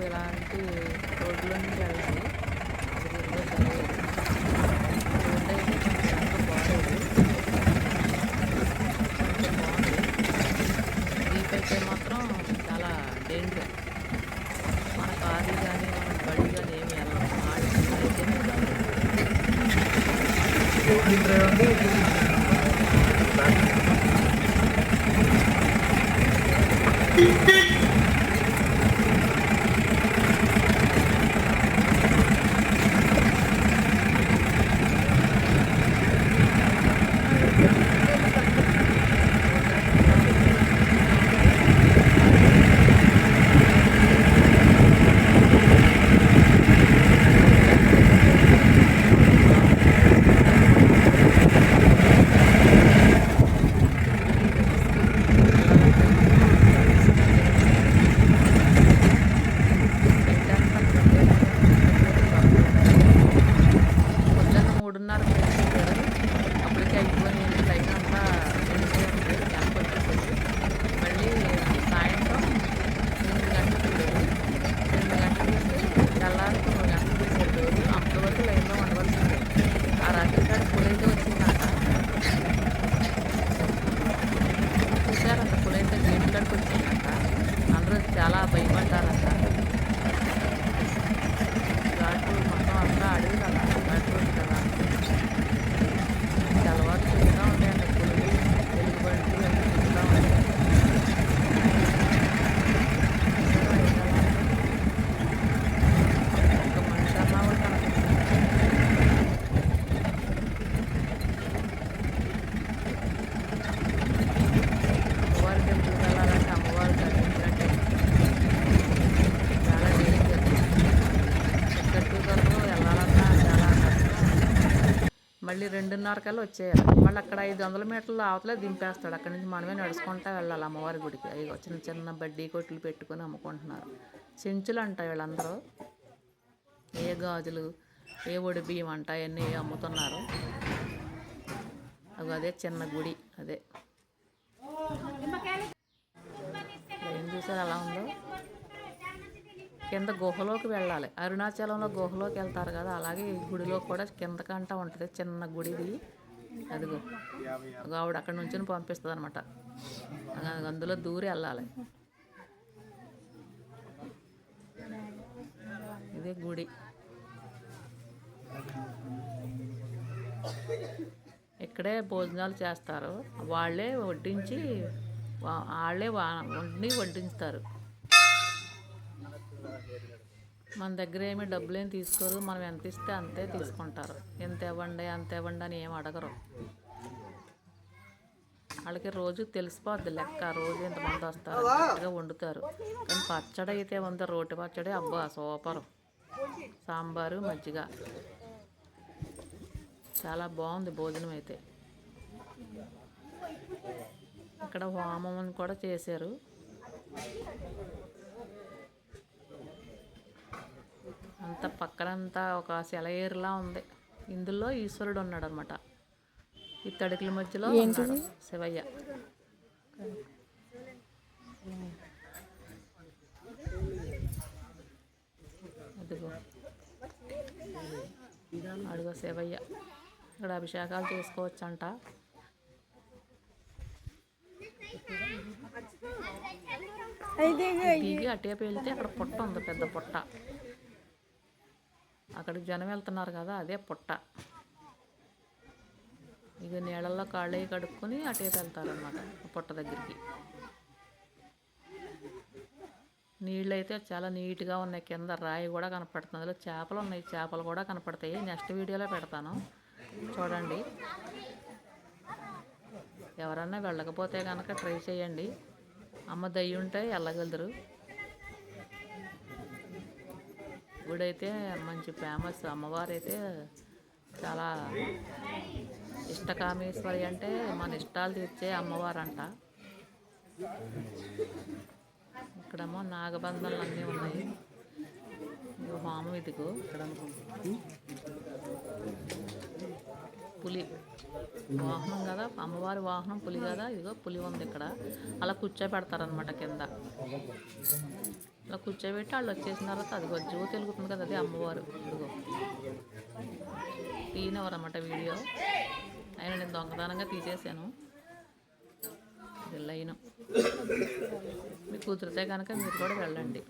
ఇలాంటి రోడ్ల నుంచి వెళ్తాయి. అది ఇదిగో తెలియదు. రోడ్డు అయితే కొంచెం ఎంత బాగోదు, కొంచెం బాగుంది. జీప్ అయితే మాత్రం చాలా డేంజర్. మన కార్లు కానీ మన బళ్ళు కానీ ఏమి వెళ్ళాం. అయితేనే పొద్దున్న 3:30 పెట్టారు. అప్పటికే అయిపోయి ట్రైన్ అంతా వెళ్ళిపోయింది, వెనక్కి వచ్చేసేసి. మళ్ళీ సాయంత్రం 8 గంటలకు లేదు, 2 గంటలకి తెల్లారి 9 గంటలకు తీసేది. అప్పటి వరకు లైన్లో ఉండవలసింది. ఆ రాత్రి కాడ పులైతే వచ్చిందంట. చూసారంట, పులైతే గేట్ కాడికి వచ్చిందంట. అందరూ చాలా భయపడ్డారంట. ఘాటు మొత్తం అంతా అడవి కదా, ఘాటు రోడ్డు కదా. అలవాటు తిరుగుతూ ఉంటాయండి పులులు, ఎలుగుబంట్లు అన్నీ తిరుగుతూ ఉంటాయి. ఒక మనిషి అన్నా కూడా కనిపిస్తుంది. అమ్మవారి టెంపుల్కి వెళ్ళాలంటే అమ్మవారు కనిపించినట్టే, చాలా డేంజర్. టికెట్ దొరకదు, వెళ్ళాలన్నా చాలా కష్టం. మళ్ళీ 2:30 కల్లా వచ్చేయాలి. మళ్ళీ అక్కడ 500 మీటర్ల అవతలే దింపేస్తాడు. అక్కడి నుంచి మనమే నడుచుకుంటా వెళ్ళాలి అమ్మవారి గుడికి. అవి చిన్న చిన్న బడ్డీ కొట్లు పెట్టుకొని అమ్ముకుంటున్నారు. చెంచులు అంట వీళ్ళందరూ. ఏ గాజులు, ఏ ఒడి బియ్యం అంట, అవన్నీ అమ్ముతున్నారు. అదే చిన్న గుడి. అదే ఏం చూసారు అలా ఉందో. కింద గుహలోకి వెళ్ళాలి. అరుణాచలంలో గుహలోకి వెళ్తారు కదా, అలాగే ఈ గుడిలో కూడా కిందకంటా ఉంటుంది చిన్న గుడిది. అదిగో ఆవిడ అక్కడ నుంచి పంపిస్తుంది అనమాట. అందులో దూరి వెళ్ళాలి. ఇదే గుడి. ఇక్కడే భోజనాలు చేస్తారు. వాళ్ళే వడ్డించి వాళ్ళే వండి వడ్డిస్తారు. మన దగ్గర ఏమి డబ్బులు ఏమి తీసుకోరు. మనం ఎంత ఇస్తే అంతే తీసుకుంటారు. ఎంత ఇవ్వండి అంత ఇవ్వండి అని ఏం అడగరు. వాళ్ళకి రోజు తెలిసిపోద్ది లెక్క, రోజు ఎంతమంది వస్తారు కరెక్ట్గా వండుతారు. కానీ పచ్చడి అయితే ఉంది, రోటి పచ్చడి. అబ్బా సూపరు. సాంబారు, మజ్జిగ చాలా బాగుంది భోజనం అయితే. ఇక్కడ హోమం కూడా చేశారు. అంత పక్కనంతా ఒక సెలయేరులా ఉంది. ఇందులో ఈశ్వరుడు ఉన్నాడు అనమాట. ఈ తడికల మధ్యలో ఉన్నాడు శివయ్య. అదిగో అడుగో శివయ్య. ఇక్కడ అభిషేకాలు చేసుకోవచ్చంట. దిగి అటేపు వెళ్తే అక్కడ పుట్ట ఉంది, పెద్ద పుట్ట. అక్కడికి జనం వెళ్తున్నారు కదా, అదే పుట్ట. ఇక నీళ్ళల్లో కాళ్ళవి కడుక్కొని అటేపు వెళ్తారనమాట పుట్ట దగ్గరికి. నీళ్ళు అయితే చాలా నీట్గా ఉన్నాయి. కింద రాయి కూడా కనపడుతుంది. అందులో చేపలు ఉన్నాయి, చేపలు కూడా కనపడతాయి. నెక్స్ట్ వీడియోలో పెడతాను, చూడండి. ఎవరన్నా వెళ్ళకపోతే కనుక ట్రై చేయండి. అమ్మ దయ్యి ఉంటే వెళ్ళగలరు. గుడి అయితే మంచి ఫేమస్. అమ్మవారు అయితే చాలా ఇష్టకామేశ్వరి, అంటే మన ఇష్టాలు తీర్చే అమ్మవారు అంట. ఇక్కడేమో నాగబంధాలు అన్నీ ఉన్నాయి. హోమం ఇదిగో. పులి వాహనం కదా, అమ్మవారి వాహనం పులి కదా. ఇదిగో పులి ఉంది ఇక్కడ. అలా కూర్చోబెడతారనమాట కింద. ఇలా కూర్చోబెట్టి వాళ్ళు వచ్చేసిన తర్వాత అదిగో జ్యోతి వెలుగుతుంది కదా, అది అమ్మవారు. ఇదిగో తీయనివ్వరన్నమాట వీడియో, అయినా నేను దొంగతనంగా తీసేసాను. ఇది లైను. మీకు కుదిరితే కనుక మీరు కూడా వెళ్ళండి.